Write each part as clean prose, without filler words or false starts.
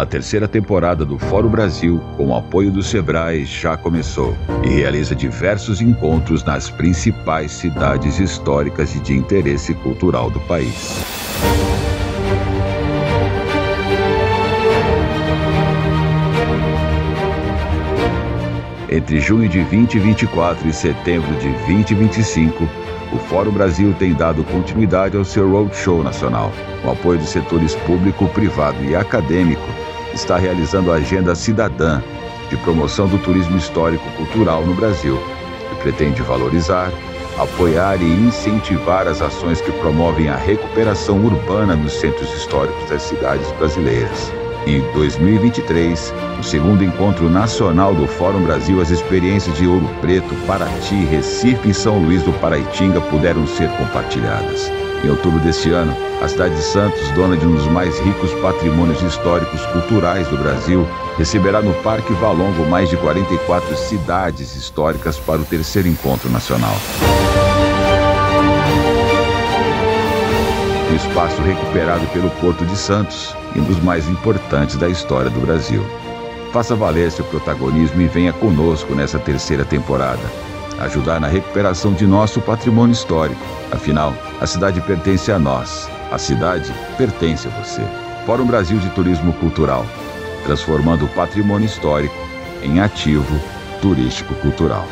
A terceira temporada do Fórum Brasil, com o apoio do Sebrae, já começou e realiza diversos encontros nas principais cidades históricas e de interesse cultural do país. Entre junho de 2024 e setembro de 2025, o Fórum Brasil tem dado continuidade ao seu roadshow nacional. Com o apoio dos setores público, privado e acadêmico, está realizando a Agenda Cidadã de promoção do turismo histórico-cultural no Brasil, que pretende valorizar, apoiar e incentivar as ações que promovem a recuperação urbana nos centros históricos das cidades brasileiras. Em 2023, o segundo encontro nacional do Fórum Brasil, as experiências de Ouro Preto, Paraty, Recife e São Luís do Paraitinga puderam ser compartilhadas. Em outubro deste ano, a cidade de Santos, dona de um dos mais ricos patrimônios históricos culturais do Brasil, receberá no Parque Valongo mais de 44 cidades históricas para o terceiro encontro nacional. O espaço recuperado pelo Porto de Santos, um dos mais importantes da história do Brasil. Faça valer seu protagonismo e venha conosco nessa terceira temporada. Ajudar na recuperação de nosso patrimônio histórico. Afinal, a cidade pertence a nós. A cidade pertence a você. Fórum Brasil de Turismo Cultural, transformando o patrimônio histórico em ativo turístico-cultural.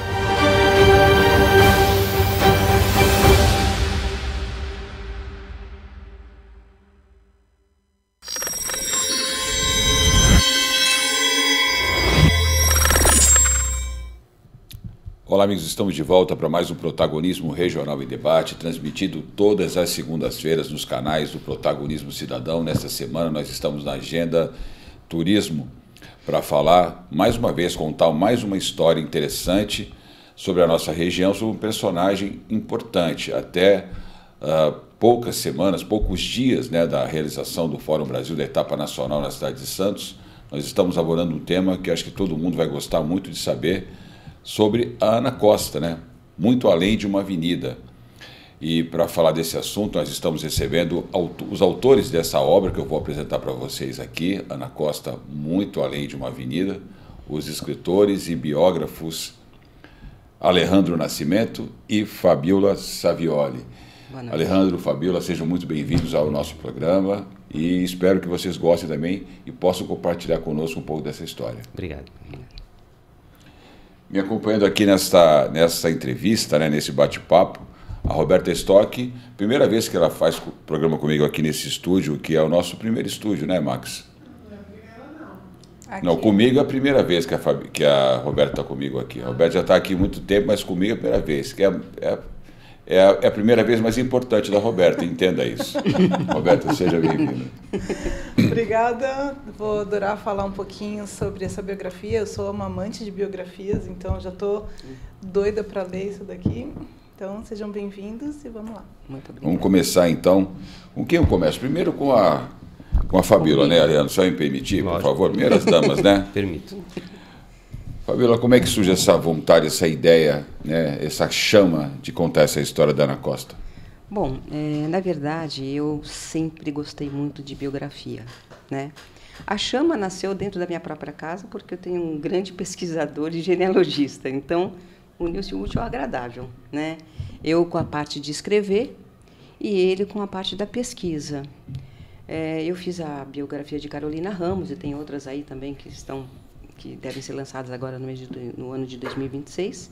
Olá, amigos, estamos de volta para mais um Protagonismo Regional em Debate, transmitido todas as segundas-feiras nos canais do Protagonismo Cidadão. Nesta semana nós estamos na Agenda Turismo para falar, mais uma vez, contar mais uma história interessante sobre a nossa região, sobre um personagem importante. Até poucas semanas, poucos dias, né, da realização do Fórum Brasil, da etapa nacional na cidade de Santos, nós estamos abordando um tema que acho que todo mundo vai gostar muito de saber, sobre a Ana Costa, né? Muito além de uma avenida. E para falar desse assunto, nós estamos recebendo os autores dessa obra que eu vou apresentar para vocês aqui, Ana Costa, Muito Além de uma Avenida, os escritores e biógrafos Alejandro Nascimento e Fabiola Savioli. Alejandro, Fabiola, sejam muito bem-vindos ao nosso programa e espero que vocês gostem também e possam compartilhar conosco um pouco dessa história. Obrigado. Me acompanhando aqui nessa entrevista, né, nesse bate-papo, a Roberta Stock, primeira vez que ela faz programa comigo aqui nesse estúdio, que é o nosso primeiro estúdio, né, Max? Não é a primeira, não. Aqui. Não, comigo é a primeira vez que a Roberta está comigo aqui. A Roberta já está aqui há muito tempo, mas comigo é a primeira vez, que é a primeira vez mais importante da Roberta, entenda isso. Roberta, seja bem-vinda. Obrigada, vou adorar falar um pouquinho sobre essa biografia. Eu sou uma amante de biografias, então já estou doida para ler isso daqui. Então, sejam bem-vindos e vamos lá. Muito obrigado. Vamos começar, então. Com quem eu começo? Primeiro com a Fabiola, né, Ariano? Só me permitir, por favor? Primeiras damas, né? Permito. Fabiola, como é que surge essa vontade, essa ideia, né, essa chama de contar essa história da Ana Costa? Bom, na verdade, eu sempre gostei muito de biografia, né? A chama nasceu dentro da minha própria casa porque eu tenho um grande pesquisador e genealogista, então uniu-se o útil ao agradável, né? Eu com a parte de escrever e ele com a parte da pesquisa. Eu fiz a biografia de Carolina Ramos e tem outras aí também que devem ser lançadas agora no ano de 2026.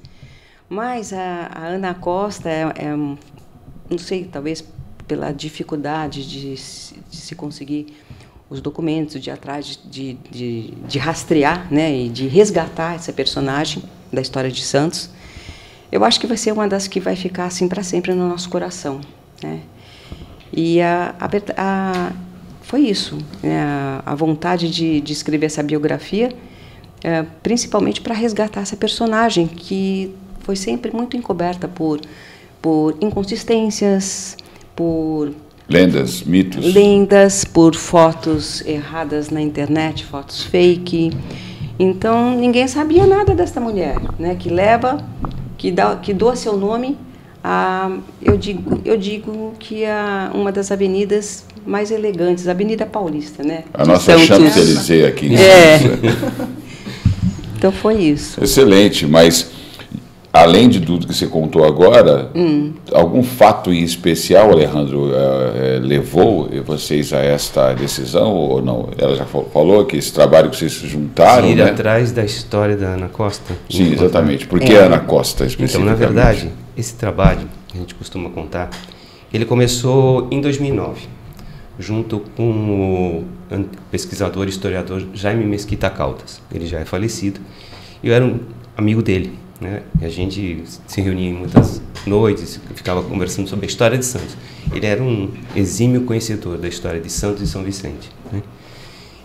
Mas a Ana Costa não sei, talvez pela dificuldade de se conseguir os documentos, de ir atrás, de rastrear, né, e de resgatar essa personagem da história de Santos, eu acho que vai ser uma das que vai ficar assim para sempre no nosso coração, né? E foi isso, né, a vontade de escrever essa biografia, principalmente para resgatar essa personagem que foi sempre muito encoberta por inconsistências, por lendas, mitos. Lendas, por fotos erradas na internet, fotos fake. Então, ninguém sabia nada desta mulher, né, que doa seu nome Eu digo que é uma das avenidas mais elegantes, a Avenida Paulista, né? A nossa Champs-Élysées aqui em Santos. Então foi isso. Excelente, mas além de tudo que você contou agora, algum fato em especial, Alejandro, levou vocês a esta decisão ou não? Ela já falou que esse trabalho que vocês se juntaram, ir né? atrás da história da Ana Costa. Sim, exatamente. Por que Ana Costa especificamente? Então, na verdade, esse trabalho, a gente costuma contar, ele começou em 2009, junto com o pesquisador e historiador Jaime Mesquita Caldas. Ele já é falecido. Eu era um amigo dele, né? E a gente se reunia em muitas noites, ficava conversando sobre a história de Santos. Ele era um exímio conhecedor da história de Santos e São Vicente, né?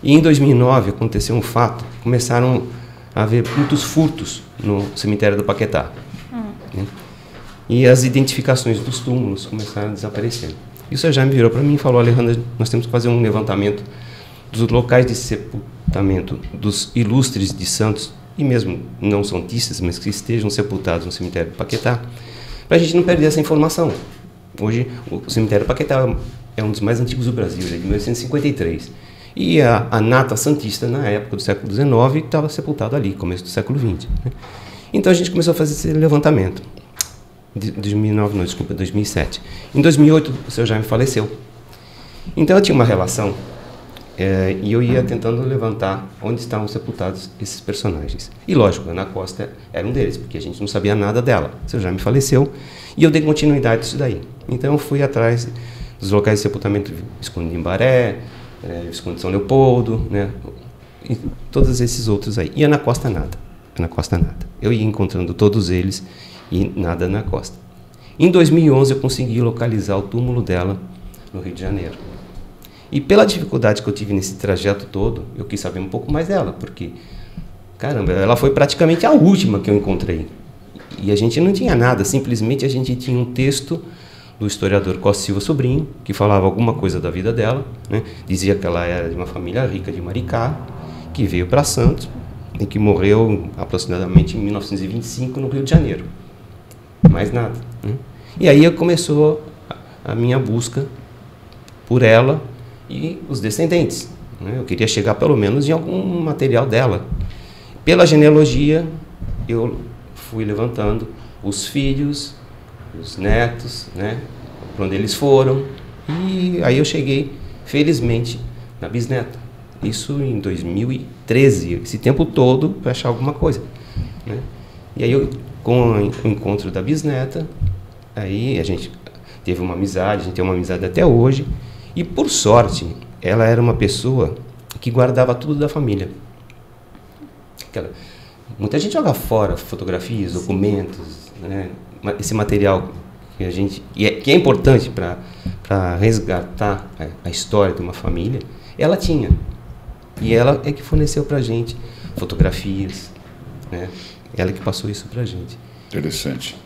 E em 2009 aconteceu um fato, começaram a haver muitos furtos no cemitério do Paquetá, né? E as identificações dos túmulos começaram a desaparecer. E o senhor Jaime virou para mim e falou: Alejandro, nós temos que fazer um levantamento dos locais de sepultamento dos ilustres de Santos, e mesmo não santistas, mas que estejam sepultados no cemitério do Paquetá, para a gente não perder essa informação. Hoje, o cemitério do Paquetá é um dos mais antigos do Brasil, é de 1953. E a nata santista, na época do século XIX, estava sepultada ali, começo do século XX, né? Então a gente começou a fazer esse levantamento. De 2009, não, desculpa, 2007. Em 2008, o seu Jaime faleceu. Então eu tinha uma relação e eu ia tentando levantar onde estavam sepultados esses personagens. E lógico, Ana Costa era um deles, porque a gente não sabia nada dela. O seu Jaime faleceu e eu dei continuidade disso daí. Então eu fui atrás dos locais de sepultamento, Visconde de Imbaré, Visconde de São Leopoldo, né? E todos esses outros aí. E Ana Costa nada. Ana Costa nada. Eu ia encontrando todos eles e nada na Costa. Em 2011 eu consegui localizar o túmulo dela no Rio de Janeiro. E pela dificuldade que eu tive nesse trajeto todo, eu quis saber um pouco mais dela, porque, caramba, ela foi praticamente a última que eu encontrei. E a gente não tinha nada, simplesmente a gente tinha um texto do historiador Costa Silva Sobrinho, que falava alguma coisa da vida dela, né? Dizia que ela era de uma família rica de Maricá, que veio para Santos e que morreu aproximadamente em 1925 no Rio de Janeiro. Mais nada, né? E aí começou a minha busca por ela e os descendentes, né? Eu queria chegar pelo menos em algum material dela. Pela genealogia, eu fui levantando os filhos, os netos, né? Para onde eles foram. E aí eu cheguei, felizmente, na bisneta. Isso em 2013, esse tempo todo para achar alguma coisa, né? E aí eu, com o encontro da bisneta, aí a gente teve uma amizade, a gente tem uma amizade até hoje. E por sorte, ela era uma pessoa que guardava tudo da família. Muita gente joga fora fotografias, documentos, né? Esse material que a gente que é importante para resgatar a história de uma família, ela tinha. E ela é que forneceu para a gente fotografias, né? Ela que passou isso para a gente. Interessante.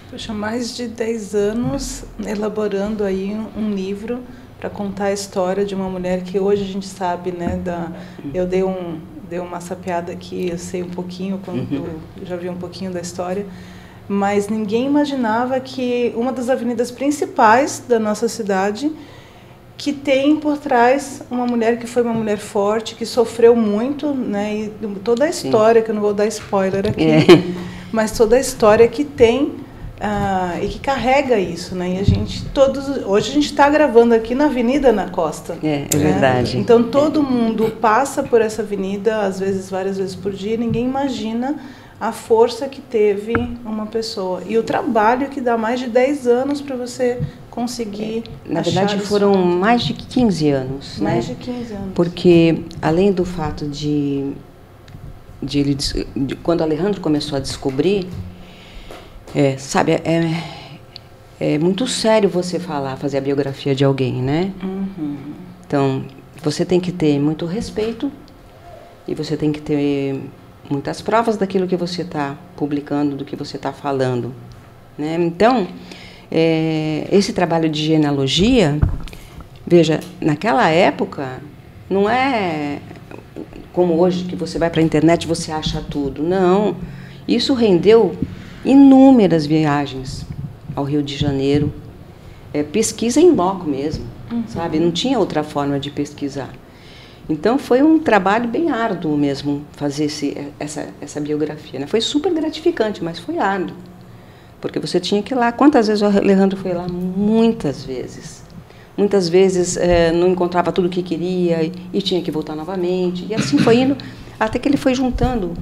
Poxa, mais de 10 anos elaborando aí um livro para contar a história de uma mulher que hoje a gente sabe, né? Eu dei uma sapeada aqui, eu sei um pouquinho, eu já vi um pouquinho da história, mas ninguém imaginava que uma das avenidas principais da nossa cidade, que tem por trás uma mulher que foi uma mulher forte, que sofreu muito, né? E toda a história, sim, que eu não vou dar spoiler aqui, mas toda a história que tem e que carrega isso, né? E hoje a gente está gravando aqui na Avenida Ana Costa. É verdade. Então todo mundo passa por essa avenida, às vezes, várias vezes por dia, e ninguém imagina a força que teve uma pessoa. E o trabalho que dá mais de 10 anos para você conseguir Na verdade, foram mais de 15 anos. Mais, né? de 15 anos. Porque, além do fato de quando Alejandro começou a descobrir, sabe, é muito sério você fazer a biografia de alguém, né? Uhum. Então, você tem que ter muito respeito e você tem que ter muitas provas daquilo que você está publicando, do que você está falando, né? Então, esse trabalho de genealogia, veja, naquela época, não é como hoje, que você vai para a internet e você acha tudo. Não, isso rendeu inúmeras viagens ao Rio de Janeiro, pesquisa em loco mesmo, sabe? Não tinha outra forma de pesquisar. Então foi um trabalho bem árduo mesmo fazer essa biografia, né? Foi super gratificante, mas foi árduo, porque você tinha que ir lá. Quantas vezes o Alejandro foi lá? Muitas vezes. Muitas vezes não encontrava tudo o que queria e tinha que voltar novamente. E assim foi indo, até que ele foi juntando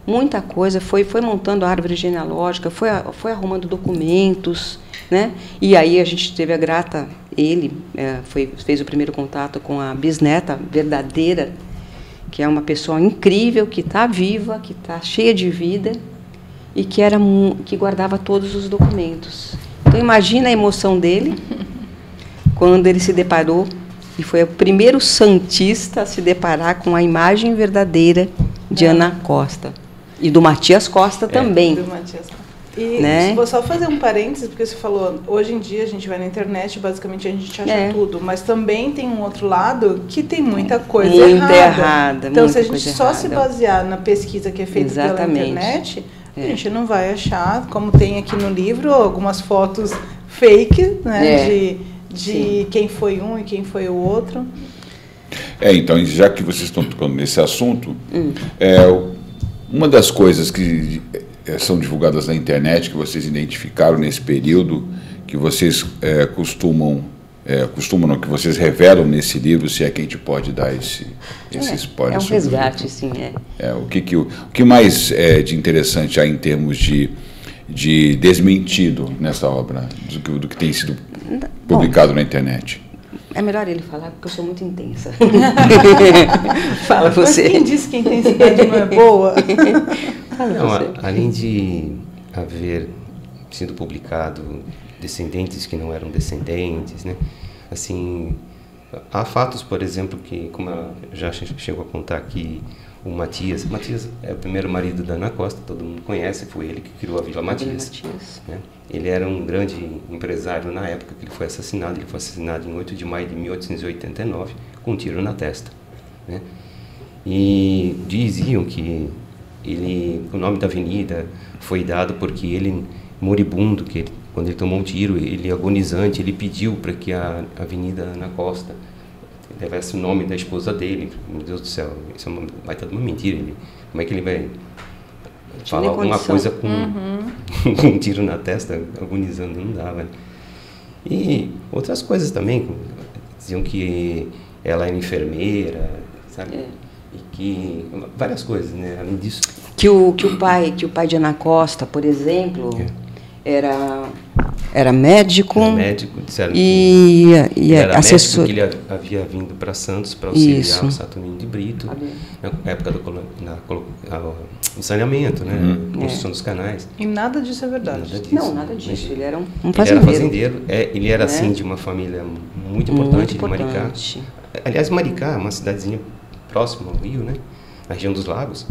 muita coisa, foi montando a árvore genealógica, foi arrumando documentos, né? E aí a gente teve a grata, ele fez o primeiro contato com a bisneta verdadeira, que é uma pessoa incrível, que está viva, que está cheia de vida e que guardava todos os documentos. Então imagina a emoção dele quando ele se deparou, e foi o primeiro santista a se deparar com a imagem verdadeira de Ana Costa. E do Matias Costa também. Do Matias Costa. E né? vou só fazer um parênteses, porque você falou, hoje em dia a gente vai na internet, basicamente a gente acha tudo, mas também tem um outro lado que tem muita coisa errada. Então, se a gente só se basear na pesquisa que é feita pela internet, a gente não vai achar, como tem aqui no livro, algumas fotos fake, né, de quem foi um e quem foi o outro. Então, já que vocês estão tocando nesse assunto, uma das coisas que são divulgadas na internet, que vocês identificaram nesse período, que vocês que vocês revelam nesse livro, se é que a gente pode dar esse spoiler. É um resgate, sim. O que mais de interessante há em termos de desmentido nessa obra, do que tem sido publicado na internet? É melhor ele falar, porque eu sou muito intensa. Fala você. Mas quem disse que a intensidade não é boa? Além de haver sido publicado descendentes que não eram descendentes, né? Assim, há fatos, por exemplo, que, como ela já chegou a contar aqui, o Matias é o primeiro marido da Ana Costa, todo mundo conhece, foi ele que criou a Vila Matias. Né? Ele era um grande empresário na época que ele foi assassinado. Ele foi assassinado em 8 de maio de 1889, com um tiro na testa. Né? E diziam que o nome da avenida foi dado porque ele, moribundo, quando ele tomou um tiro, ele agonizante, ele pediu para que a Avenida Ana Costa levasse o nome da esposa dele. Meu Deus do céu, isso vai estar uma mentira. Como é que ele vai falar alguma coisa com um tiro na testa, agonizando? Não dava. Né? E outras coisas também, diziam que ela era enfermeira, sabe? E que várias coisas, né? Além disso, que o pai de Ana Costa, por exemplo, era médico. Era médico, disseram e era assessor. Médico, que ele havia vindo para Santos para auxiliar o Saturnino de Brito na época do saneamento, né? Construção dos canais. E nada disso é verdade. Nada disso. Não, nada disso. Ele era um fazendeiro. Ele era fazendeiro. Ele era assim de uma família muito importante de Maricá. Aliás, Maricá é uma cidadezinha próxima ao Rio, né? Na região dos Lagos.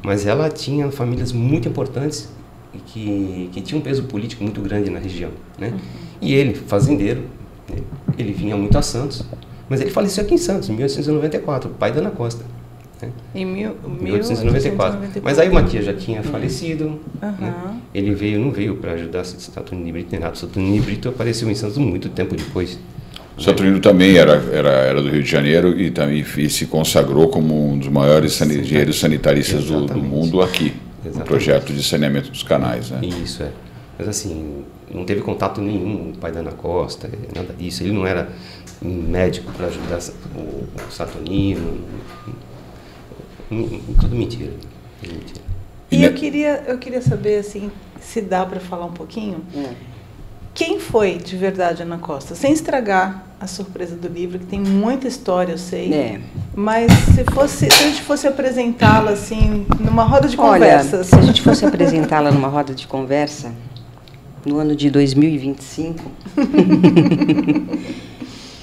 Mas ela tinha famílias muito importantes e que tinham um peso político muito grande na região, né? E ele, fazendeiro, ele vinha muito a Santos, mas ele faleceu aqui em Santos, em 1894, pai da Ana Costa. Né? Em 1894. Mas aí o Matias já tinha falecido, né? Ele não veio para ajudar Saturnino de Brito nem nada. Saturnino de Brito apareceu em Santos muito tempo depois. Saturnino também era do Rio de Janeiro e também se consagrou como um dos maiores engenheiros sanitaristas do mundo aqui, no projeto de saneamento dos canais. Né? Isso, Mas assim, não teve contato nenhum com o pai da Ana Costa, nada disso. Ele não era médico para ajudar o Saturnino. Tudo mentira. E eu queria saber, assim, se dá para falar um pouquinho... Quem foi de verdade Ana Costa? Sem estragar a surpresa do livro, que tem muita história, eu sei. Mas se a gente fosse apresentá-la assim, numa roda de conversas. Se a gente fosse apresentá-la numa roda de conversa, no ano de 2025,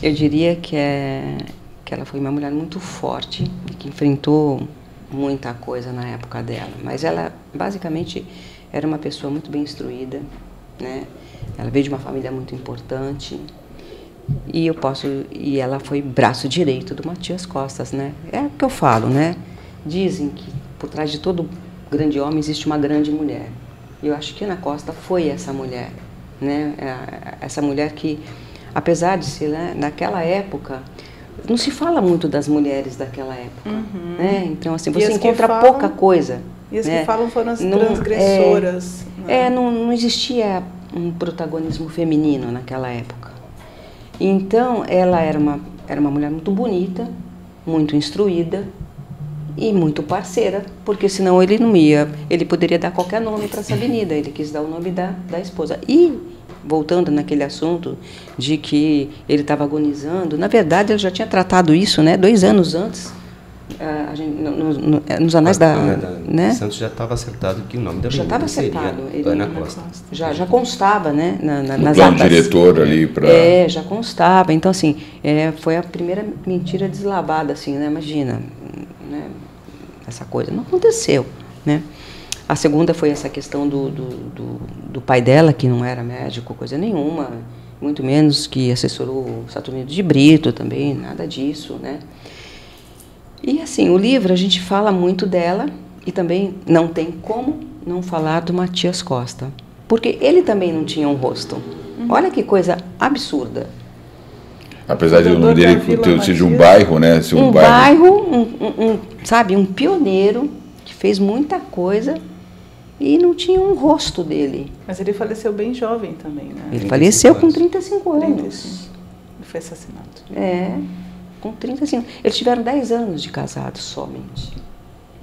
eu diria que ela foi uma mulher muito forte e que enfrentou muita coisa na época dela. Mas ela, basicamente, era uma pessoa muito bem instruída, né? Ela veio de uma família muito importante e ela foi braço direito do Matias Costa, né? É o que eu falo, né? Dizem que por trás de todo grande homem existe uma grande mulher. E eu acho que Ana Costa foi essa mulher, né? Essa mulher que, apesar de ser, né, naquela época, não se fala muito das mulheres daquela época, né? Então, assim, você encontra pouca coisa. E as né? que falam foram as transgressoras. Não existia um protagonismo feminino naquela época. Então, ela era uma mulher muito bonita, muito instruída e muito parceira, porque senão ele não ia, ele poderia dar qualquer nome para essa avenida, ele quis dar o nome da esposa. E, voltando naquele assunto de que ele estava agonizando, na verdade ele já tinha tratado isso, né, 2 anos antes, nos anais né? Santos já estava acertado que o nome da já estava seria acertado, Ana Costa. Já constava, né, nas plano atas. diretor ali para... já constava. Então, assim, foi a primeira mentira deslavada, assim, né? Imagina, né? Essa coisa não aconteceu, né? A segunda foi essa questão do pai dela, que não era médico, coisa nenhuma, muito menos que assessorou o Saturnino de Brito também, nada disso, né? E, assim, o livro, a gente fala muito dela e também não tem como não falar do Matias Costa, porque ele também não tinha um rosto. Olha que coisa absurda. Apesar de o nome dele ser de um bairro, né? Ser um bairro, sabe, um pioneiro que fez muita coisa e não tinha um rosto dele. Mas ele faleceu bem jovem também, né? Ele faleceu com 35 anos. 35. Ele foi assassinado. Com 35. Eles tiveram 10 anos de casados somente,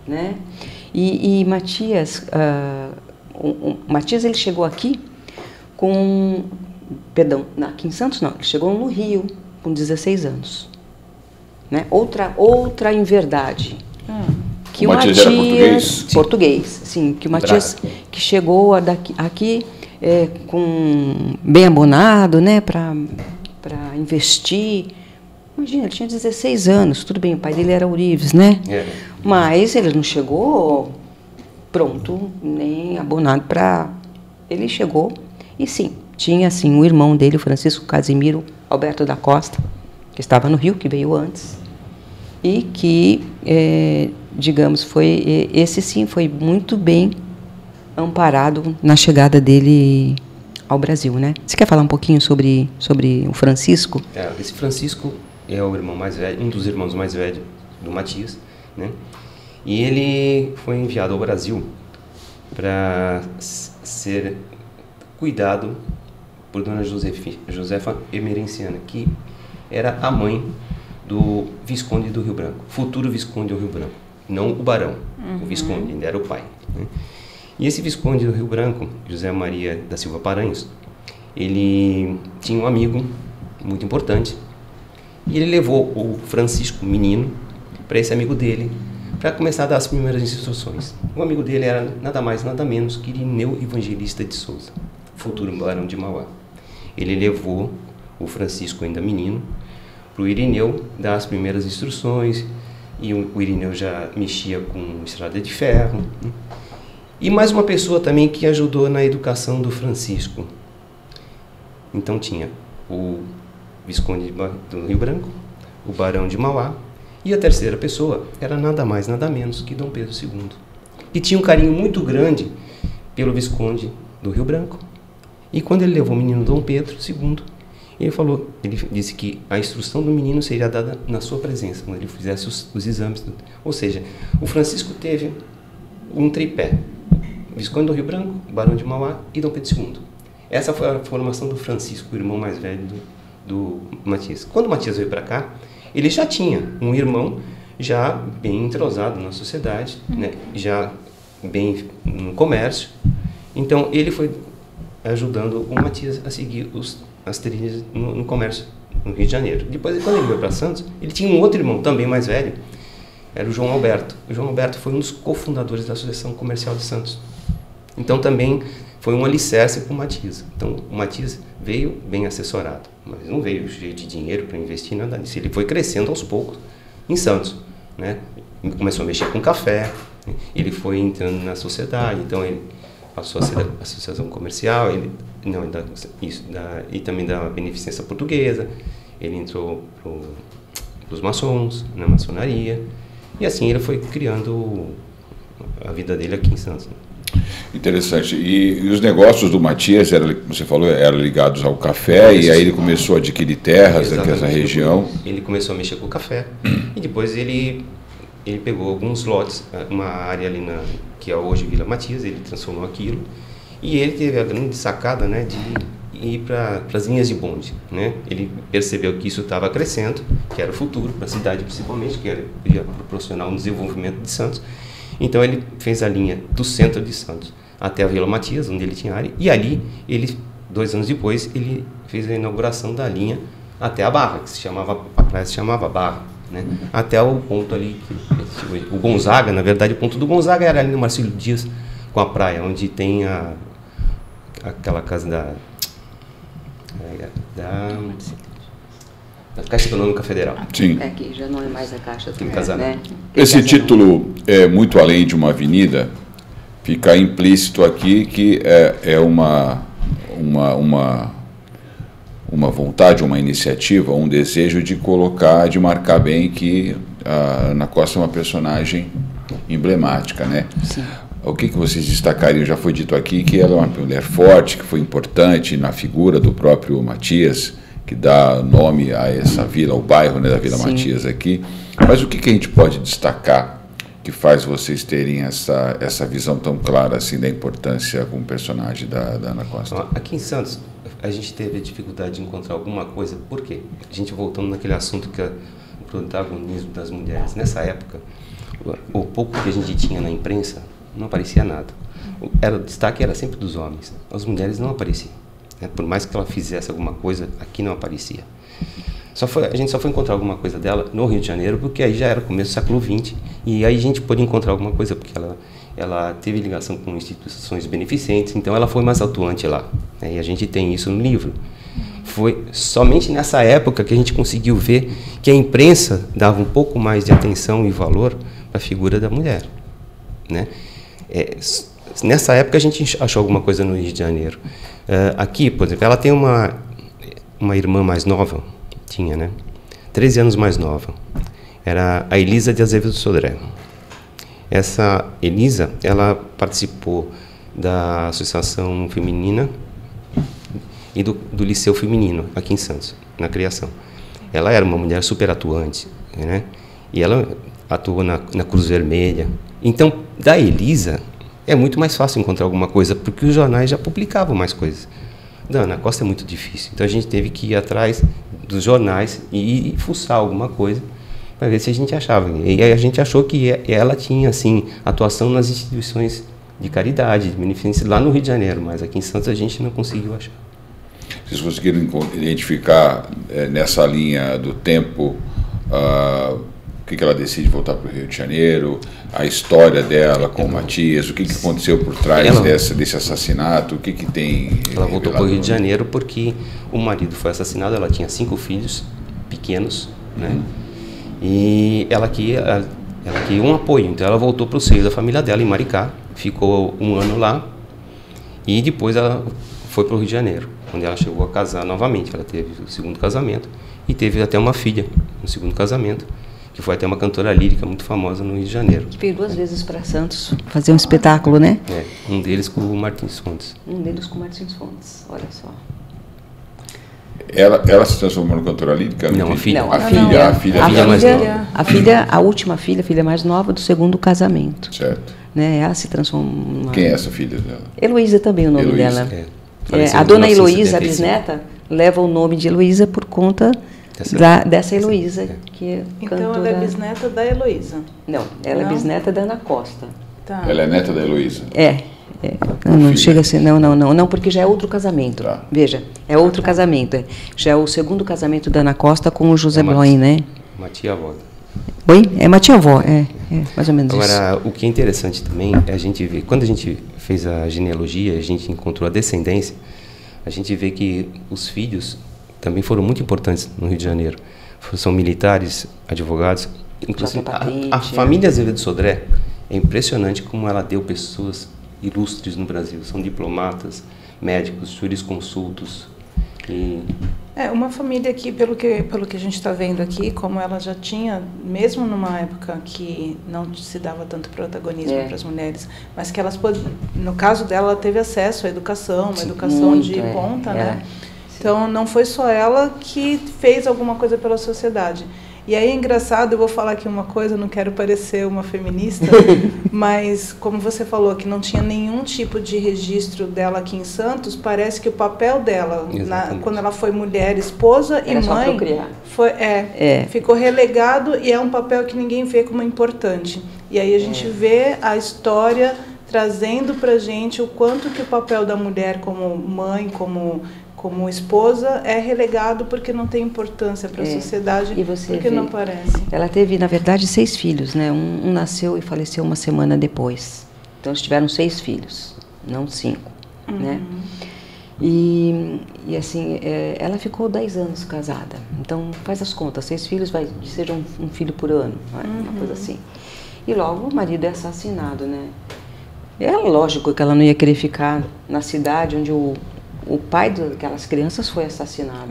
né? E Matias, Matias, ele chegou aqui aqui em Santos não, ele chegou no Rio com 16 anos, né? Outra inverdade. Que o Matias era português? Português, sim. Que o Matias que chegou aqui bem abonado, né? Para investir. Imagina, ele tinha 16 anos, tudo bem, o pai dele era Ourives, né? Mas ele não chegou pronto, nem abonado para... Ele chegou e sim, tinha assim o irmão dele, o Francisco Casimiro Alberto da Costa, que estava no Rio, que veio antes, e que, digamos, esse sim foi muito bem amparado na chegada dele ao Brasil, né? Você quer falar um pouquinho sobre o Francisco? Esse Francisco é o irmão mais velho, um dos irmãos mais velhos do Matias, né? E ele foi enviado ao Brasil para ser cuidado por Dona Josefa Emerenciana, que era a mãe do Visconde do Rio Branco, futuro Visconde do Rio Branco, não o barão, o Visconde, ainda era o pai, né? E esse Visconde do Rio Branco, José Maria da Silva Paranhos, ele tinha um amigo muito importante, e ele levou o Francisco, menino, para esse amigo dele, para começar a dar as primeiras instruções. O amigo dele era nada mais, nada menos que Irineu Evangelista de Souza, futuro barão de Mauá. Ele levou o Francisco, ainda menino, para o Irineu dar as primeiras instruções, e o Irineu já mexia com estrada de ferro, né? E mais uma pessoa também que ajudou na educação do Francisco. Então tinha o Visconde do Rio Branco, o Barão de Mauá, e a terceira pessoa era nada mais, nada menos que Dom Pedro II. E tinha um carinho muito grande pelo Visconde do Rio Branco. E quando ele levou o menino Dom Pedro II, ele disse que a instrução do menino seria dada na sua presença, quando ele fizesse os exames. Ou seja, o Francisco teve um tripé: Visconde do Rio Branco, Barão de Mauá e Dom Pedro II. Essa foi a formação do Francisco, o irmão mais velho do Matias. Quando o Matias veio para cá, ele já tinha um irmão já bem entrosado na sociedade, né? Já bem no comércio. Então, ele foi ajudando o Matias a seguir as trilhas no comércio no Rio de Janeiro. Depois, quando ele veio para Santos, ele tinha um outro irmão também mais velho, era o João Alberto. O João Alberto foi um dos cofundadores da Associação Comercial de Santos. Então, também foi um alicerce para o Matias. Então, o Matias veio bem assessorado, mas não veio cheio de dinheiro para investir, nada disso. Ele foi crescendo aos poucos em Santos, né? Começou a mexer com café, ele foi entrando na sociedade, então ele passou a ser da Associação Comercial, e também da Beneficência Portuguesa. Ele entrou para os maçons, na maçonaria, e assim ele foi criando a vida dele aqui em Santos. Interessante. E os negócios do Matias, você falou, eram ligados ao café, e aí ele começou a adquirir terras naquela região. Ele começou a mexer com o café e depois ele pegou alguns lotes, uma área ali que é hoje Vila Matias, ele transformou aquilo e ele teve a grande sacada, né, de ir para as linhas de bonde, né? Ele percebeu que isso estava crescendo, que era o futuro para a cidade principalmente, que ia proporcionar um desenvolvimento de Santos. Então ele fez a linha do centro de Santos até a Vila Matias, onde ele tinha área, e ali, 2 anos depois, ele fez a inauguração da linha até a Barra, a praia se chamava Barra, né? Até o ponto ali, o Gonzaga, na verdade, o ponto do Gonzaga era ali no Marcílio Dias, com a praia, onde tem aquela casa da Caixa Econômica Federal. Sim. Que já não é mais a Caixa. Tem casamento. Né? Esse título é muito além de uma avenida, fica implícito aqui que é uma vontade, uma iniciativa, um desejo de marcar bem que a Ana Costa é uma personagem emblemática, né? Sim. O que vocês destacariam? Já foi dito aqui que ela é uma mulher forte, que foi importante na figura do próprio Matias, que dá nome a essa vila, o bairro, né, da Vila Sim. Matias aqui. Mas o que a gente pode destacar que faz vocês terem essa visão tão clara assim da importância como personagem da Ana Costa? Aqui em Santos, a gente teve dificuldade de encontrar alguma coisa. Por quê? A gente voltando naquele assunto que é o protagonismo das mulheres. Nessa época, o pouco que a gente tinha na imprensa, não aparecia nada. O destaque era sempre dos homens. As mulheres não apareciam. Né? Por mais que ela fizesse alguma coisa, aqui não aparecia. A gente só foi encontrar alguma coisa dela no Rio de Janeiro, porque aí já era começo do século XX, e aí a gente pôde encontrar alguma coisa, porque ela teve ligação com instituições beneficentes, então ela foi mais atuante lá. Né? E a gente tem isso no livro. Foi somente nessa época que a gente conseguiu ver que a imprensa dava um pouco mais de atenção e valor para a figura da mulher. Né? Nessa época a gente achou alguma coisa no Rio de Janeiro. Aqui, por exemplo, ela tem uma irmã mais nova, tinha, né? 13 anos mais nova. Era a Elisa de Azevedo Sodré. Essa Elisa, ela participou da Associação Feminina e do Liceu Feminino, aqui em Santos, na criação. Ela era uma mulher super atuante, né? E ela atuou na Cruz Vermelha. Então, da Elisa, é muito mais fácil encontrar alguma coisa, porque os jornais já publicavam mais coisas. Da Ana Costa é muito difícil. Então, a gente teve que ir atrás dos jornais e fuçar alguma coisa para ver se a gente achava. E aí a gente achou que ela tinha, assim, atuação nas instituições de caridade, de beneficência lá no Rio de Janeiro, mas aqui em Santos a gente não conseguiu achar. Vocês conseguiram identificar nessa linha do tempo o que ela decide voltar para o Rio de Janeiro, a história dela com o Matias, o que aconteceu por trás desse assassinato, o que tem... Ela voltou para o Rio de Janeiro porque o marido foi assassinado, ela tinha 5 filhos pequenos, né? E ela queria um apoio, então ela voltou para o seio da família dela em Maricá, ficou 1 ano lá e depois ela foi para o Rio de Janeiro, onde ela chegou a casar novamente. Ela teve o 2º casamento e teve até uma filha no 2º casamento, que foi até uma cantora lírica muito famosa no Rio de Janeiro. Que veio 2 vezes para Santos fazer um espetáculo, né? Um deles com o Martins Fontes. Olha só. Ela se transformou no cantora lírica? Não, a filha. Não, A filha mais nova. A última filha mais nova do 2º casamento. Certo. Né? Ela se transformou... Quem é essa filha dela? Heloísa também, o nome Heloísa. dela. A dona Heloísa, a bisneta, leva o nome de Heloísa por conta dessa Heloísa, que é cantora... Então ela é bisneta da Heloísa? Não, ela é bisneta da Ana Costa. Tá. Ela é neta da Heloísa? Não chega a ser, não, porque já é outro casamento. Tá. Veja, é outro casamento. Já é o 2º casamento da Ana Costa com o José Bloin, né? Uma tia-avó. Oi? É uma tia-avó, mais ou menos isso. Agora, o que é interessante também é a gente ver, quando a gente fez a genealogia, a gente encontrou a descendência, a gente vê que os filhos também foram muito importantes no Rio de Janeiro. São militares, advogados, inclusive a família Azevedo Sodré, é impressionante como ela deu pessoas ilustres no Brasil. São diplomatas, médicos, jurisconsultos. Uma família que, pelo que a gente está vendo aqui, como ela já tinha, mesmo numa época que não se dava tanto protagonismo para as mulheres, mas que elas, no caso dela, ela teve acesso à educação, uma educação muito, de ponta, né? Então, não foi só ela que fez alguma coisa pela sociedade. E aí é engraçado, eu vou falar aqui uma coisa, não quero parecer uma feminista, mas como você falou que não tinha nenhum tipo de registro dela aqui em Santos, parece que o papel dela, quando ela foi mulher, esposa e mãe, ficou relegado, e é um papel que ninguém vê como importante. E aí a gente vê a história trazendo pra gente o quanto que o papel da mulher como mãe, como esposa, é relegado porque não tem importância para a sociedade, e porque não aparece. Ela teve, na verdade, 6 filhos, né? Um nasceu e faleceu uma semana depois. Então, eles tiveram 6 filhos, não 5, né? E assim, ela ficou 10 anos casada. Então, faz as contas, 6 filhos, seja um filho por ano, uma coisa assim. E logo o marido é assassinado, né? É lógico que ela não ia querer ficar na cidade onde o pai daquelas crianças foi assassinado.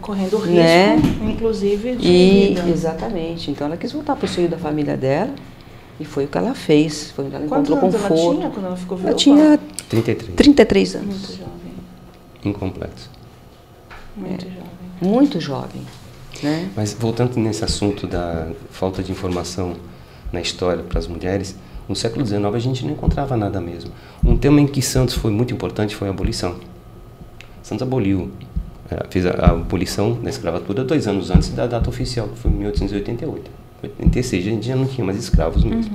Correndo risco, inclusive, de vida. Exatamente. Então, ela quis voltar para o seio da família dela, e foi o que ela fez. Foi onde ela encontrou conforto. Quantos anos ela tinha quando ela ficou viúva? Ela tinha 33 anos. Muito jovem. Incompleto. Muito jovem. Muito jovem. Né? Mas voltando nesse assunto da falta de informação na história para as mulheres, no século XIX a gente não encontrava nada mesmo. Um tema em que Santos foi muito importante foi a abolição. Santos aboliu, fez a abolição da escravatura 2 anos antes da data oficial, que foi em 1888. 86, a gente já não tinha mais escravos mesmo.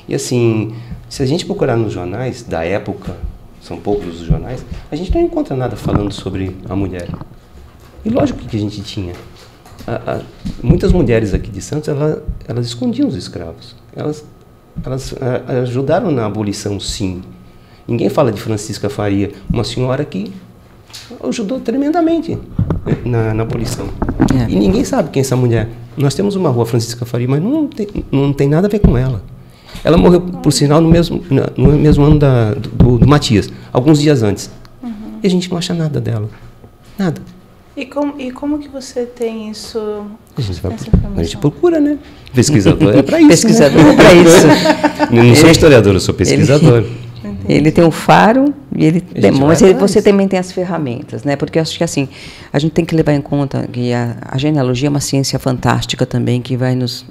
E assim, se a gente procurar nos jornais da época, são poucos os jornais, a gente não encontra nada falando sobre a mulher. E lógico que a gente tinha. Muitas mulheres aqui de Santos, elas escondiam os escravos. Elas ajudaram na abolição, sim. Ninguém fala de Francisca Faria, uma senhora que ajudou tremendamente na abolição. E ninguém sabe quem é essa mulher. Nós temos uma rua Francisca Faria, mas não tem nada a ver com ela. Ela morreu, por sinal, no mesmo ano do Matias, alguns dias antes. E a gente não acha nada dela. Nada. E como que você tem isso? A gente procura, né? Pesquisador é para isso. Pesquisador é para isso. Não sou historiador, eu sou pesquisador. Ele tem um faro e ele demonstra. Você também tem as ferramentas, né? Porque eu acho que assim a gente tem que levar em conta que a genealogia é uma ciência fantástica também que vai nos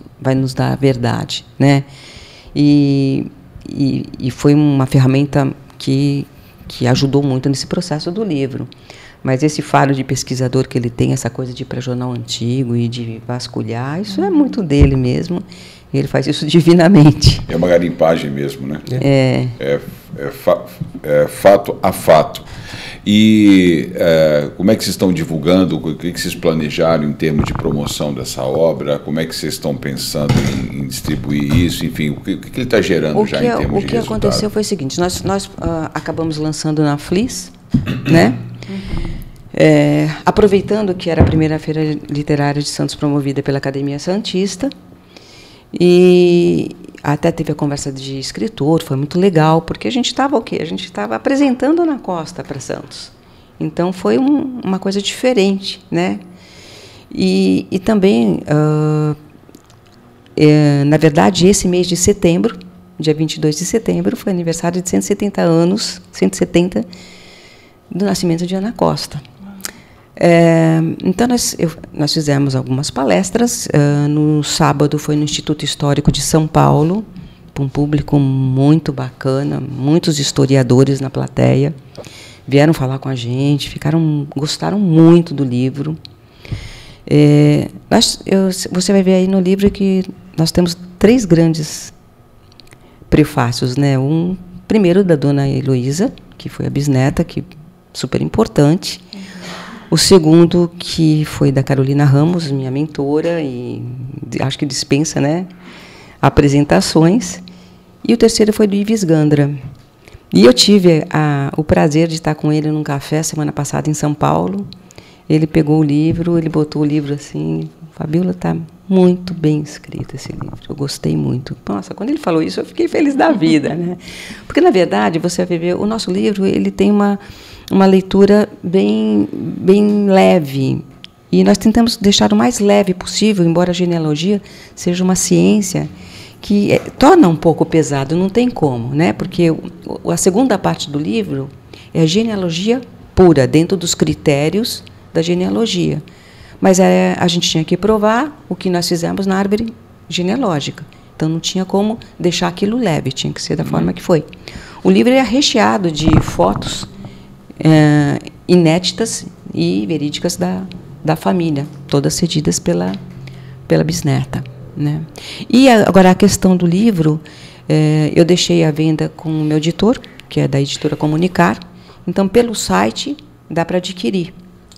dar a verdade, né? E foi uma ferramenta que ajudou muito nesse processo do livro. Mas esse faro de pesquisador que ele tem, essa coisa de ir para jornal antigo e de vasculhar, isso é muito dele mesmo. E ele faz isso divinamente. É uma garimpagem mesmo, né? É fato a fato. E como é que vocês estão divulgando? O que vocês planejaram em termos de promoção dessa obra? Como é que vocês estão pensando em distribuir isso? Enfim, o que ele está gerando em termos de resultado? O que aconteceu foi o seguinte, nós acabamos lançando na Flis, né? Aproveitando que era a primeira feira literária de Santos promovida pela Academia Santista, e até teve a conversa de escritor, foi muito legal, porque a gente estava o quê? A gente estava apresentando Ana Costa para Santos. Então, foi uma coisa diferente, né? E também, na verdade, esse mês de setembro, dia 22 de setembro, foi aniversário de 170 do nascimento de Ana Costa. Então, nós fizemos algumas palestras. No sábado foi no Instituto Histórico de São Paulo, para um público muito bacana, muitos historiadores na plateia. Vieram falar com a gente, gostaram muito do livro. Você vai ver aí no livro que nós temos 3 grandes prefácios, né? Primeiro da dona Heloísa, que foi a bisneta, que super importante. O segundo, que foi da Carolina Ramos, minha mentora, e acho que dispensa, né, apresentações. E o terceiro foi do Ives Gandra. E eu tive o prazer de estar com ele num café semana passada em São Paulo. Ele pegou o livro, ele botou o livro assim, Fabíola, está muito bem escrito esse livro, eu gostei muito. Nossa, quando ele falou isso, eu fiquei feliz da vida, né? Porque, na verdade, você vai ver, o nosso livro ele tem uma leitura bem leve, E nós tentamos deixar o mais leve possível, embora a genealogia seja uma ciência que torna um pouco pesado, não tem como, né? Porque a segunda parte do livro é a genealogia pura, dentro dos critérios da genealogia. Mas a gente tinha que provar o que nós fizemos na árvore genealógica. Então, não tinha como deixar aquilo leve, tinha que ser da forma que foi. O livro é recheado de fotos inéditas e verídicas da família, todas cedidas pela bisneta, né? E agora, a questão do livro, eu deixei à venda com o meu editor, que é da editora Comunicar. Então, pelo site, dá para adquirir.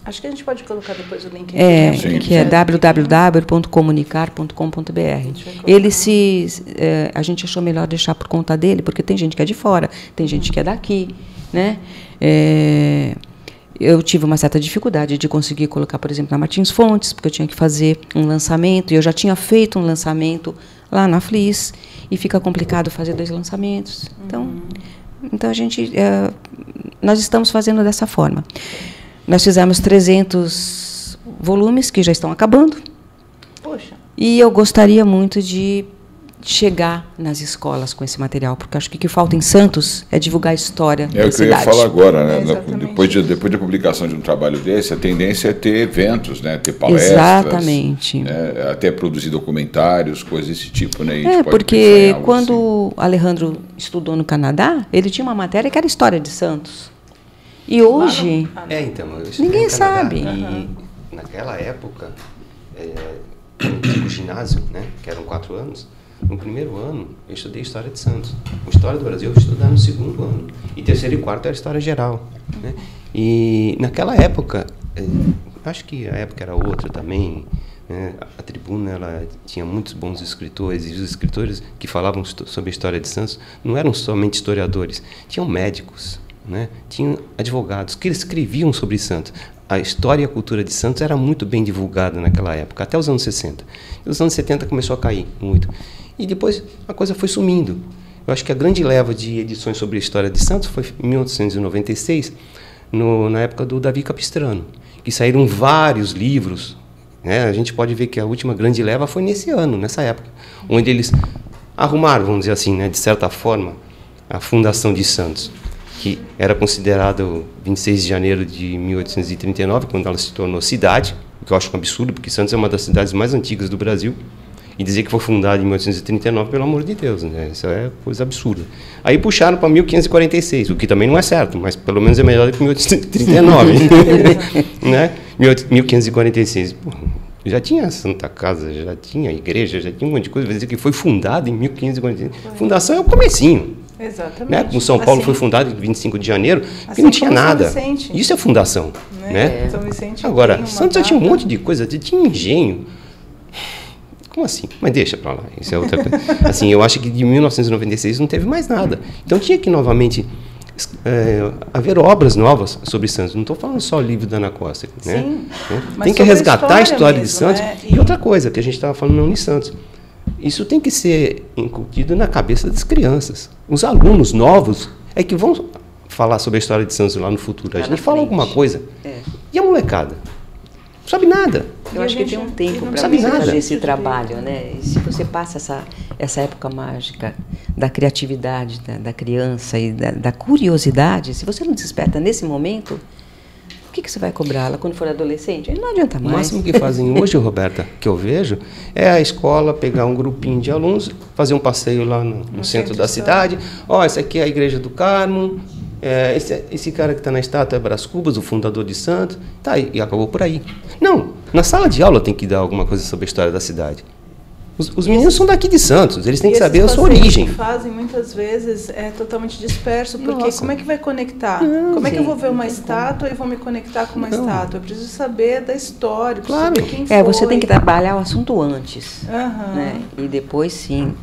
Acho que a gente pode colocar depois o link. Que é www.comunicar.com.br. A gente achou melhor deixar por conta dele, porque tem gente que é de fora, tem gente que é daqui, né? Eu tive uma certa dificuldade de conseguir colocar, por exemplo, na Martins Fontes, porque eu tinha que fazer um lançamento, e eu já tinha feito um lançamento lá na Flis, e fica complicado fazer 2 lançamentos. Então nós estamos fazendo dessa forma. Nós fizemos 300 volumes, que já estão acabando. Poxa. E eu gostaria muito de chegar nas escolas com esse material, porque acho que o que falta em Santos é divulgar a história da cidade. É o que eu ia falar agora, né? Exatamente. Depois da publicação de um trabalho desse, a tendência é ter eventos, né? Ter palestras. Exatamente. Né? Até produzir documentários, coisas desse tipo, né? E a gente pode porque quando o Alejandro estudou no Canadá, ele tinha uma matéria que era história de Santos. E hoje... Então, ninguém sabe. E naquela época, o ginásio, né, que eram 4 anos, no primeiro ano eu estudei História de Santos. A História do Brasil eu estudava no segundo ano. E terceiro e quarto era História Geral. Né? E naquela época, acho que a época era outra também, né? A Tribuna ela tinha muitos bons escritores, e os escritores que falavam sobre a História de Santos não eram somente historiadores, tinham médicos, né? Tinham advogados que escreviam sobre Santos. A história e a cultura de Santos era muito bem divulgada naquela época, até os anos 60. E os anos 70 começou a cair muito. E depois a coisa foi sumindo. Eu acho que a grande leva de edições sobre a história de Santos foi em 1896, na época do Davi Capistrano, que saíram vários livros. Né? A gente pode ver que a última grande leva foi nesse ano, nessa época, onde eles arrumaram, vamos dizer assim, né, de certa forma, a fundação de Santos, que era considerado 26 de janeiro de 1839, quando ela se tornou cidade, o que eu acho um absurdo, porque Santos é uma das cidades mais antigas do Brasil, e dizer que foi fundada em 1839, pelo amor de Deus, né? Isso é coisa absurda. Aí puxaram para 1546, o que também não é certo, mas pelo menos é melhor do que 1839. Né? 1546, pô, já tinha Santa Casa, já tinha igreja, já tinha um monte de coisa, vai dizer que foi fundada em 1546. Fundação é o comecinho. Exatamente. Né? Como São Paulo foi fundado em 25 de janeiro, que não tinha nada. Isso é fundação. Né? São Vicente. Agora, Santos já tinha um monte de coisa, tinha engenho. Como assim? Mas deixa para lá, isso é outra coisa. Assim, eu acho que de 1996 não teve mais nada. Então tinha que novamente haver obras novas sobre Santos. Não estou falando só o livro da Ana Costa. Né? Sim, tem que resgatar a história de Santos. Né? E outra coisa que a gente estava falando na Unisantos. Isso tem que ser incutido na cabeça das crianças. Os alunos novos é que vão falar sobre a história de Santos lá no futuro. A gente fala alguma coisa. E a molecada? Não sabe nada. Eu acho que tem um tempo para você fazer esse trabalho, né? E se você passa essa época mágica da criatividade da criança e da curiosidade, se você não desperta nesse momento, o que você vai cobrar ela quando for adolescente? Não adianta mais. O máximo que fazem hoje, Roberta, que eu vejo, é a escola pegar um grupinho de alunos, fazer um passeio lá no centro da cidade. Essa aqui é a Igreja do Carmo. Esse cara que está na estátua é Brás Cubas, o fundador de Santos. Tá, e acabou por aí. Não, na sala de aula tem que dar alguma coisa sobre a história da cidade. Os meninos são daqui de Santos, eles têm que saber a sua origem. O que fazem muitas vezes é totalmente disperso, porque como é que vai conectar? Como é que eu vou ver uma estátua e vou me conectar com uma estátua? Eu preciso saber da história, preciso saber quem foi. Você tem que trabalhar o assunto antes, né? E depois sim.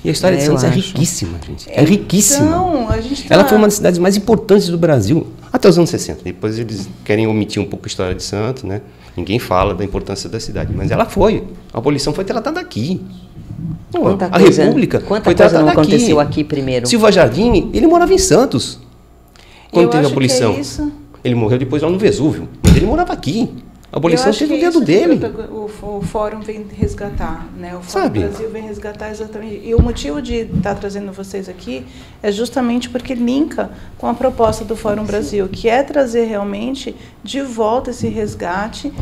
E a história de Santos é riquíssima, gente. É riquíssima. Então, Ela foi uma das cidades mais importantes do Brasil até os anos 60. Depois eles querem omitir um pouco a história de Santos, né? Ninguém fala da importância da cidade, mas ela foi. A abolição foi tratada aqui. A República foi tratada não aconteceu aqui primeiro. Silva Jardim, ele morava em Santos quando teve a abolição. Ele morreu depois lá no Vesúvio, mas ele morava aqui. A abolição teve o dedo dele. O Fórum vem resgatar, né? O Fórum Sabe? Brasil vem resgatar exatamente. E o motivo de estar trazendo vocês aqui é justamente porque linka com a proposta do Fórum Brasil, que é trazer realmente de volta esse resgate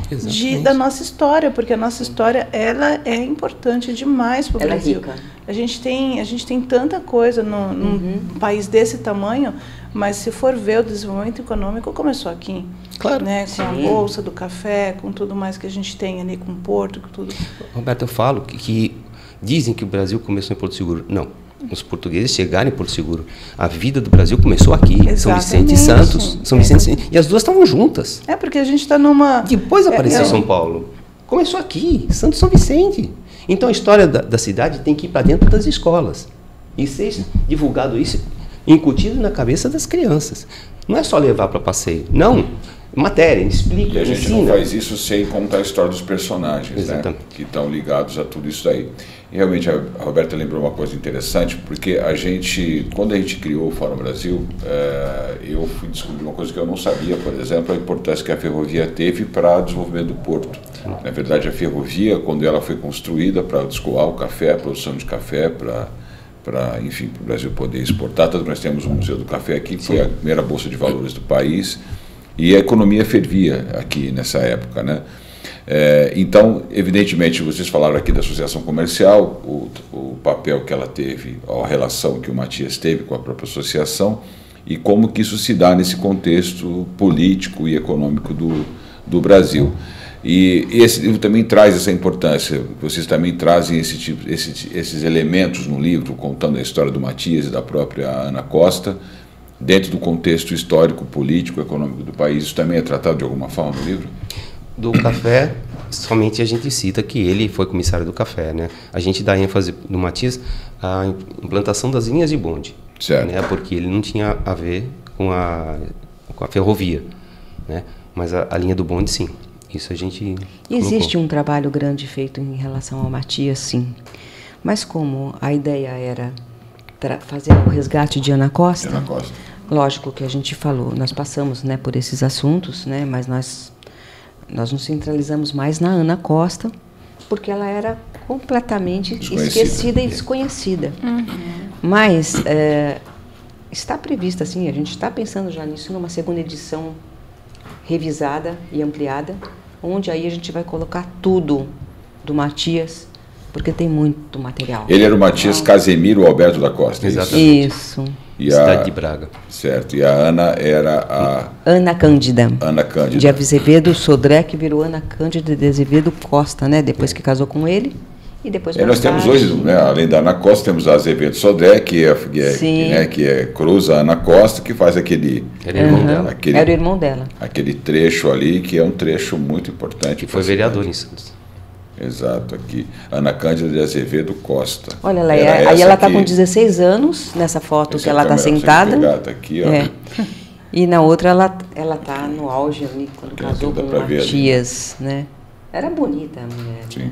da nossa história, porque a nossa história ela é importante demais para o Brasil. É rica. A gente tem tanta coisa num país desse tamanho, mas se for ver o desenvolvimento econômico começou aqui. Claro. Né, com a bolsa do café, com tudo mais que a gente tem ali, com o porto, com tudo. Roberto, eu falo que dizem que o Brasil começou em Porto Seguro. Não. Os portugueses chegaram em Porto Seguro. A vida do Brasil começou aqui. Exatamente. São Vicente e Santos. São Vicente e as duas estavam juntas. É porque a gente está numa... Depois apareceu São Paulo. Começou aqui, Santos e São Vicente. Então a história da cidade tem que ir para dentro das escolas. E ser divulgado isso, incutido na cabeça das crianças. Não é só levar para passeio. Não. Matéria, explica, e a gente ensina. não faz isso sem contar a história dos personagens, né, que estão ligados a tudo isso daí. E realmente a Roberta lembrou uma coisa interessante, porque quando a gente criou o Fórum Brasil, eu fui descobrir uma coisa que eu não sabia, por exemplo, a importância que a ferrovia teve para o desenvolvimento do porto. Na verdade, a ferrovia, quando ela foi construída para escoar o café, a produção de café, enfim, para o Brasil poder exportar, tanto que nós temos o Museu do Café aqui, que foi a primeira bolsa de valores do país, e a economia fervia aqui nessa época, né? Então, evidentemente, vocês falaram aqui da associação comercial, o papel que ela teve, a relação que o Matias teve com a própria associação e como que isso se dá nesse contexto político e econômico do Brasil. E esse livro também traz essa importância, vocês também trazem esses elementos no livro, contando a história do Matias e da própria Ana Costa, dentro do contexto histórico, político, econômico do país. Isso também é tratado de alguma forma no livro? Do café, somente a gente cita que ele foi comissário do café, né? A gente dá ênfase no Matias à implantação das linhas de bonde, certo, né? Porque ele não tinha a ver com a ferrovia, né? Mas a linha do bonde, sim. Isso a gente Existe um trabalho grande feito em relação ao Matias, sim. Mas como a ideia era fazer o resgate de Ana Costa, lógico que a gente falou, nós passamos, né, por esses assuntos, né, mas nós nos centralizamos mais na Ana Costa, porque ela era completamente esquecida e desconhecida. Mas está prevista, assim, a gente está pensando já nisso, numa segunda edição revisada e ampliada, onde aí a gente vai colocar tudo do Matias, porque tem muito material. Ele era o Matias Casemiro Alberto da Costa. Exatamente. Isso. Cidade de Braga. Certo. E a Ana era a... Ana Cândida. Ana Cândida. De Azevedo Sodré, que virou Ana Cândida de Azevedo Costa, né? Depois que casou com ele. E depois nós temos hoje, né, além da Ana Costa, temos a Azevedo Sodré, que cruza a Ana Costa, que faz aquele... Era o irmão dela. Era o irmão dela. Aquele trecho ali, que é um trecho muito importante. Que foi vereador em Santos. Exato, aqui. Ana Cândida de Azevedo Costa. Olha, aí ela está com 16 anos, nessa foto que ela está sentada. Tá aqui, ó. E na outra ela está no auge ali, quando casou com o Matias, né? Era bonita a mulher. Sim. Né?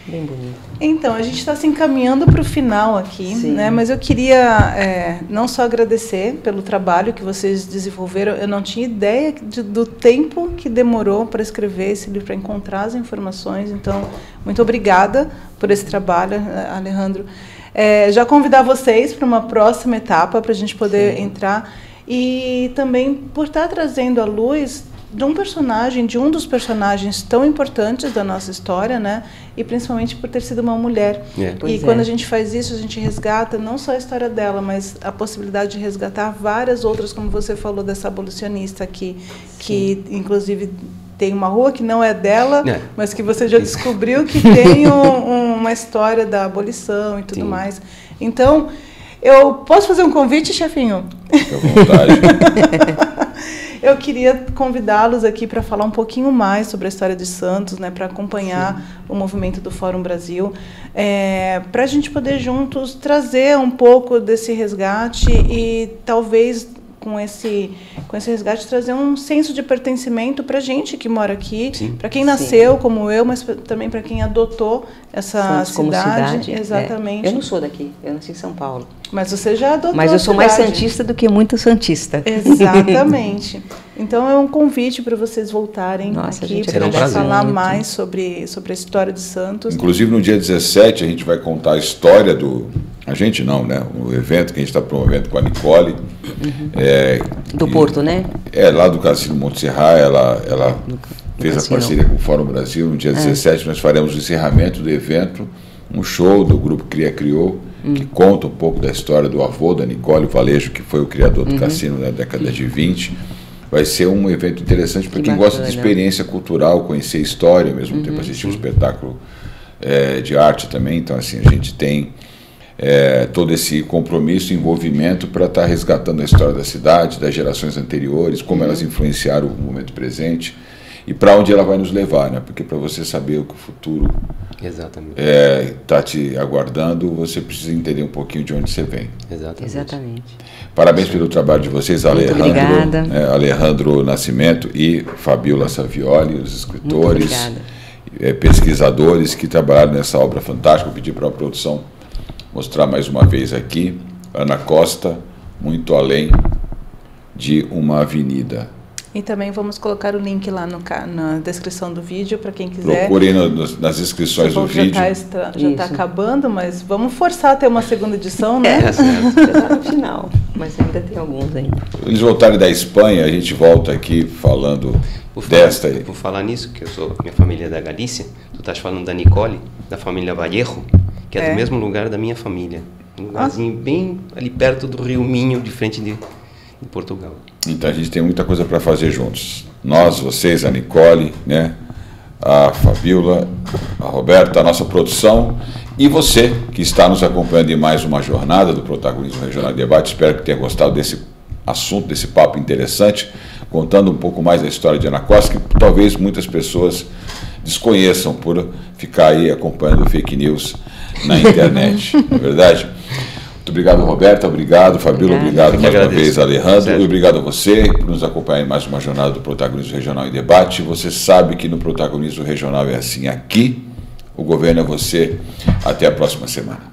Bem bonita. Então, a gente está se encaminhando para o final aqui, né? Mas eu queria não só agradecer pelo trabalho que vocês desenvolveram, eu não tinha ideia do tempo que demorou para escrever esse livro, para encontrar as informações, então, muito obrigada por esse trabalho, Alejandro. Já convidar vocês para uma próxima etapa, para a gente poder entrar, e também por estar trazendo à luz de um dos personagens tão importantes da nossa história, né? E principalmente por ter sido uma mulher. E quando a gente faz isso, a gente resgata não só a história dela, mas a possibilidade de resgatar várias outras, como você falou dessa abolicionista aqui, que inclusive tem uma rua que não é dela, mas que você já descobriu que tem uma história da abolição e tudo mais. Então, eu posso fazer um convite, chefinho? Fique à vontade. Eu queria convidá-los aqui para falar um pouquinho mais sobre a história de Santos, né, para acompanhar o movimento do Fórum Brasil, para a gente poder juntos trazer um pouco desse resgate e talvez com esse resgate, trazer um senso de pertencimento para a gente que mora aqui, para quem nasceu como eu, mas também para quem adotou essa Santos como cidade. Exatamente. Eu não sou daqui, eu nasci em São Paulo. Mas você já adotou. Mas eu sou mais santista do que muito santista. Exatamente. Então é um convite para vocês voltarem aqui para falar mais sobre a história de Santos. Inclusive no dia 17 a gente vai contar a história do... A gente não, né? O evento que a gente está promovendo com a Nicole. Do Porto, né? Lá do Cassino Montserrat, ela fez a parceria com o Fórum Brasil. No dia 17 nós faremos o encerramento do evento, um show do grupo Cria Criou, que conta um pouco da história do avô da Nicole, o Valejo, que foi o criador do cassino na década de 20. Vai ser um evento interessante para quem gosta de experiência cultural, conhecer a história, ao mesmo tempo assistir um espetáculo de arte também. Então, assim, a gente tem todo esse compromisso e envolvimento para estar resgatando a história da cidade, das gerações anteriores, como elas influenciaram o momento presente e para onde ela vai nos levar, né? Porque para você saber o que o futuro está te aguardando, você precisa entender um pouquinho de onde você vem. Exatamente. Parabéns pelo trabalho de vocês, Alejandro Nascimento e Fabiola Savioli, os escritores, pesquisadores que trabalharam nessa obra fantástica. Eu pedi para a produção mostrar mais uma vez aqui, Ana Costa, Muito Além de uma Avenida. E também vamos colocar o link lá na descrição do vídeo para quem quiser. Procurem nas inscrições do vídeo. Já está acabando, mas vamos forçar a ter uma segunda edição, né? Está no final, mas ainda tem alguns ainda. Eles voltarem da Espanha, a gente volta aqui falando desta aí. Por falar nisso, que minha família é da Galícia, tu estás falando da Nicole, da família Vallejo, que é do mesmo lugar da minha família. Um lugarzinho bem ali perto do Rio Minho, de frente de Portugal. Então a gente tem muita coisa para fazer juntos. Nós, vocês, a Nicole, né? A Fabiola, a Roberta, a nossa produção e você que está nos acompanhando em mais uma jornada do Protagonismo Regional de Debate. Espero que tenha gostado desse assunto, desse papo interessante, contando um pouco mais da história de Ana Costa, que talvez muitas pessoas desconheçam por ficar aí acompanhando fake news na internet. Não é verdade? Muito obrigado, Roberta. Obrigado, Fabiola. Obrigado mais uma vez, Alejandro. E obrigado a você por nos acompanhar em mais uma jornada do Protagonismo Regional em Debate. Você sabe que no Protagonismo Regional é assim. Aqui, o governo é você. Até a próxima semana.